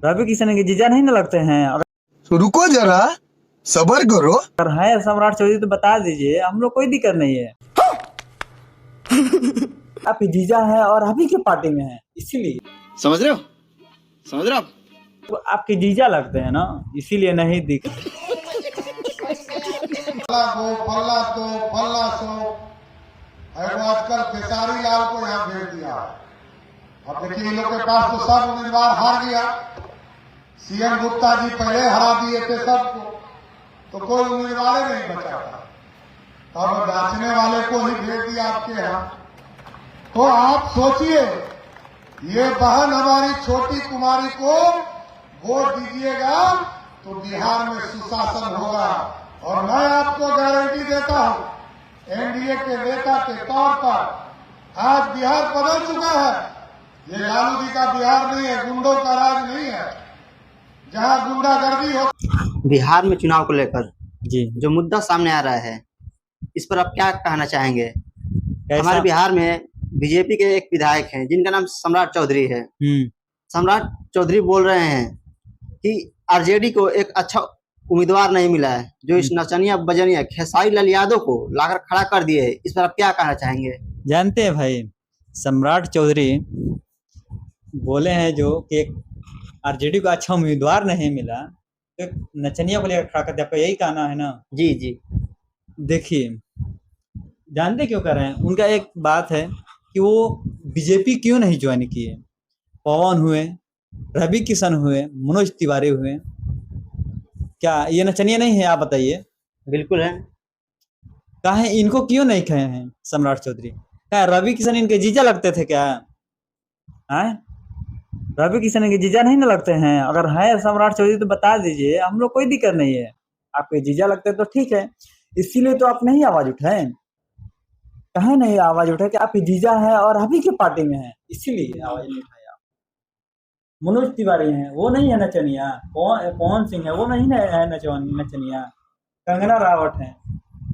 रवि किशन के जीजा नहीं ना लगते हैं? तो रुको जरा, सबर करो। अगर है सम्राट चौधरी तो बता दीजिए, हम लोग कोई दिक्कत नहीं है। आपके जीजा है और आप ही के पार्टी में है, इसीलिए। समझ रहे हो? समझ रहे हो आप? तो आपके जीजा लगते हैं ना, इसीलिए नहीं दिख। फल्ला सो आजकल खेसारी लाल को यहाँ भेज दिया। अब देखिए इन लोग के पास तो सब उम्मीदवार हार गया। सीएम गुप्ता जी पहले हरा दिए थे सबको, तो कोई उम्मीदवार नहीं बचा था। अब जांचने वाले को ही भेज दिया आपके यहाँ। तो आप सोचिए, ये बहन हमारी छोटी कुमारी को वोट दीजिएगा तो बिहार में सुशासन होगा। और मैं आपको गारंटी देता हूं, एनडीए के नेता के तौर पर आज बिहार बदल चुका है। ये लालू जी का बिहार नहीं है, गुंडों का राज नहीं है, जहां गुंडागर्दी हो। बिहार में चुनाव को लेकर जी, जो मुद्दा सामने आ रहा है, इस पर आप क्या कहना चाहेंगे? हमारे बिहार में बीजेपी के एक विधायक हैं जिनका नाम सम्राट चौधरी है। सम्राट चौधरी बोल रहे हैं कि आरजेडी को एक अच्छा उम्मीदवार नहीं मिला है, जो इस नचनिया बजनिया खेसारी लाल यादव को लाकर खड़ा कर दिए है। इस पर आप क्या कहना चाहेंगे? जानते हैं भाई, सम्राट चौधरी बोले हैं जो कि आरजेडी को अच्छा उम्मीदवार नहीं मिला, तो नचनिया को लेकर खड़ा कर दिया। आपका यही कहना है ना? जी जी। देखिए, जानते क्यों कर रहे हैं? उनका एक बात है कि वो बीजेपी क्यों नहीं ज्वाइन किए। पवन हुए, रवि किशन हुए, मनोज तिवारी हुए, क्या ये नचनिया नहीं है? आप बताइए। बिल्कुल है। कहे इनको क्यों नहीं कहे हैं सम्राट चौधरी? क्या रवि किशन इनके जीजा लगते थे क्या? हैं? रवि किशन के जीजा नहीं ना लगते हैं? अगर है सम्राट चौधरी तो बता दीजिए, हम लोग कोई दिक्कत नहीं है। आपके जीजा लगते तो ठीक है, इसीलिए तो आप नहीं आवाज उठाए। कहे नहीं आवाज उठाए कि आपके जीजा है और आप ही के पार्टी में है, इसीलिए आवाज नहीं उठाया। मनोज तिवारी हैं, वो नहीं है नचनिया। पवन सिंह है, वो नहीं है नचनिया। कंगना रावत है,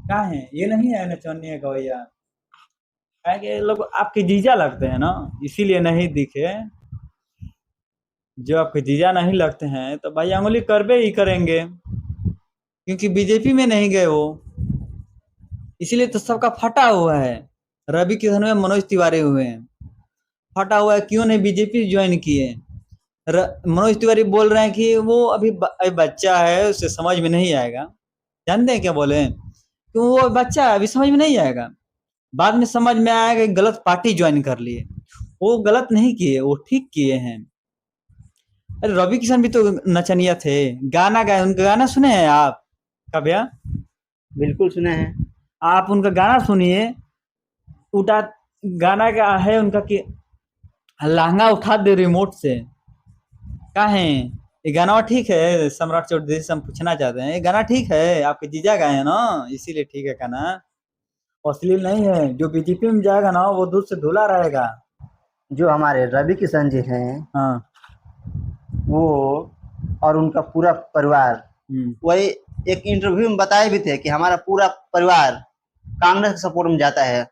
क्या है? ये नहीं है नचनिया गवैया। क्या कि लोग आपके जीजा लगते हैं ना, इसीलिए नहीं दिखे। जो आपके जीजा नहीं लगते हैं तो भाई अंगुली करबे ही करेंगे, क्योंकि बीजेपी में नहीं गए वो, इसीलिए तो सबका फटा हुआ है। रवि किशन में मनोज तिवारी हुए हैं, फटा हुआ है क्यों नहीं बीजेपी ज्वाइन किए। मनोज तिवारी बोल रहे हैं कि वो अभी बच्चा है, उसे समझ में नहीं आएगा। जानते हैं क्या बोले? क्यों? वो बच्चा है, अभी समझ में नहीं आएगा, बाद में समझ में आएगा कि गलत पार्टी ज्वाइन कर लिए। वो गलत नहीं किए, वो ठीक किए हैं। अरे रवि किशन भी तो नचनिया थे, गाना गाए। उनका गाना सुने हैं आप कभी? बिल्कुल सुने हैं। आप उनका गाना सुनिए। उठा गाना क्या है उनका कि लहंगा उठा दे रिमोट से। क्या है ये गाना? ठीक है? सम्राट चौधरी से हम पूछना चाहते हैं, ये गाना ठीक है? आपके जीजा गाए हैं ना, इसीलिए ठीक है गाना, अश्लील नहीं है। जो बीजेपी में जाएगा ना, वो दूध से धुला रहेगा। जो हमारे रवि किशन जी हैं, हाँ, वो और उनका पूरा परिवार, वही एक इंटरव्यू में बताए भी थे कि हमारा पूरा परिवार कांग्रेस के सपोर्ट में जाता है।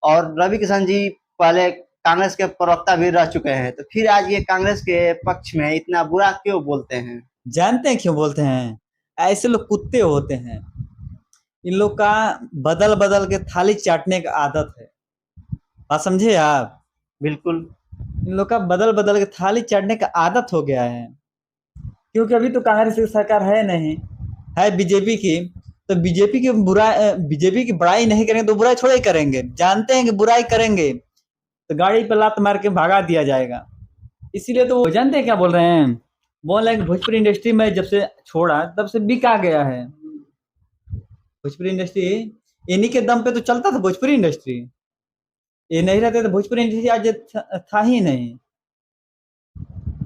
और रवि किशन जी पहले कांग्रेस के प्रवक्ता भी रह चुके हैं, तो फिर आज ये कांग्रेस के पक्ष में इतना बुरा क्यों बोलते हैं? जानते हैं क्यों बोलते हैं? ऐसे लोग कुत्ते होते हैं। इन लोग का बदल बदल के थाली चाटने का आदत है। बात समझे आप? बिल्कुल। इन लोग का बदल बदल के थाली चाटने का आदत हो गया है, क्योंकि अभी तो कांग्रेस की सरकार है नहीं, है बीजेपी की। तो बीजेपी की बुराई नहीं करेंगे तो बुराई थोड़ा ही करेंगे। जानते हैं कि बुराई करेंगे तो गाड़ी पर लात मार के भगा दिया जाएगा। इसीलिए तो वो जानते हैं क्या बोल रहे हैं? बोल रहे हैं कि भोजपुरी इंडस्ट्री में जब से छोड़ा तब से बिका गया है। भोजपुरी इंडस्ट्री इन्हीं के दम पे तो चलता था। भोजपुरी इंडस्ट्री ये नहीं रहते तो भोजपुरी इंडस्ट्री आज था ही नहीं।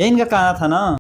ये इनका कहना था ना।